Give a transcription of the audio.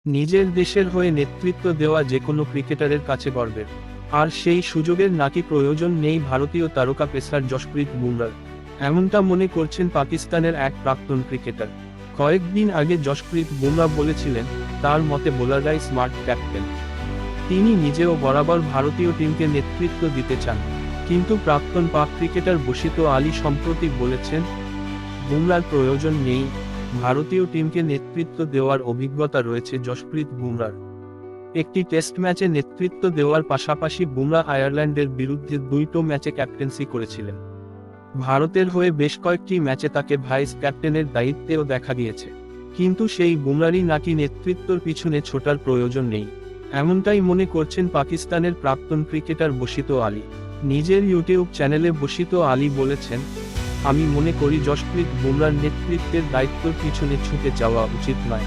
নিজের দেশের হয়ে নেতৃত্ব দেওয়া যেকোনো ক্রিকেটারের কাছে গর্বের, আর সেই সুযোগের নাকি প্রয়োজন নেই ভারতীয় তারকা পেসার জশপ্রীত বুমরার। এমনটা মনে করছেন পাকিস্তানের এক প্রাক্তন ক্রিকেটার। কয়েকদিন আগে জশপ্রীত বুমরা বলেছিলেন, তার মতে বোলাররাই স্মার্ট ক্যাপ্টেন। তিনি নিজেও বরাবর ভারতীয় টিমকে নেতৃত্ব দিতে চান। কিন্তু প্রাক্তন পাক ক্রিকেটার বশিত আলী সম্প্রতি বলেছেন, বুমরার প্রয়োজন নেই, ভারতীয় টিমকে নেতৃত্ব দেওয়ার অভিজ্ঞতা রয়েছে জশপ্রীত বুমরার। একটি টেস্ট ম্যাচে নেতৃত্ব দেওয়ার পাশাপাশি বুমরা আয়ারল্যান্ডের বিরুদ্ধে 2টো ম্যাচে ক্যাপ্টেন্সি করেছিলেন। ভারতের হয়ে বেশ কয়েকটি ম্যাচে তাকে ভাইস ক্যাপ্টেনের দায়িত্বেও দেখা গিয়েছে। কিন্তু সেই বুমরারই নাকি নেতৃত্বর পিছনে ছোটার প্রয়োজন নেই, এমনটাই মনে করছেন পাকিস্তানের প্রাক্তন ক্রিকেটার বশিত আলী। নিজের ইউটিউব চ্যানেলে বশিত আলী বলেছেন, আমি মনে করি জশপ্রীত বুমরার নেতৃত্বের দায়িত্বের পিছনে ছুটে যাওয়া উচিত নয়।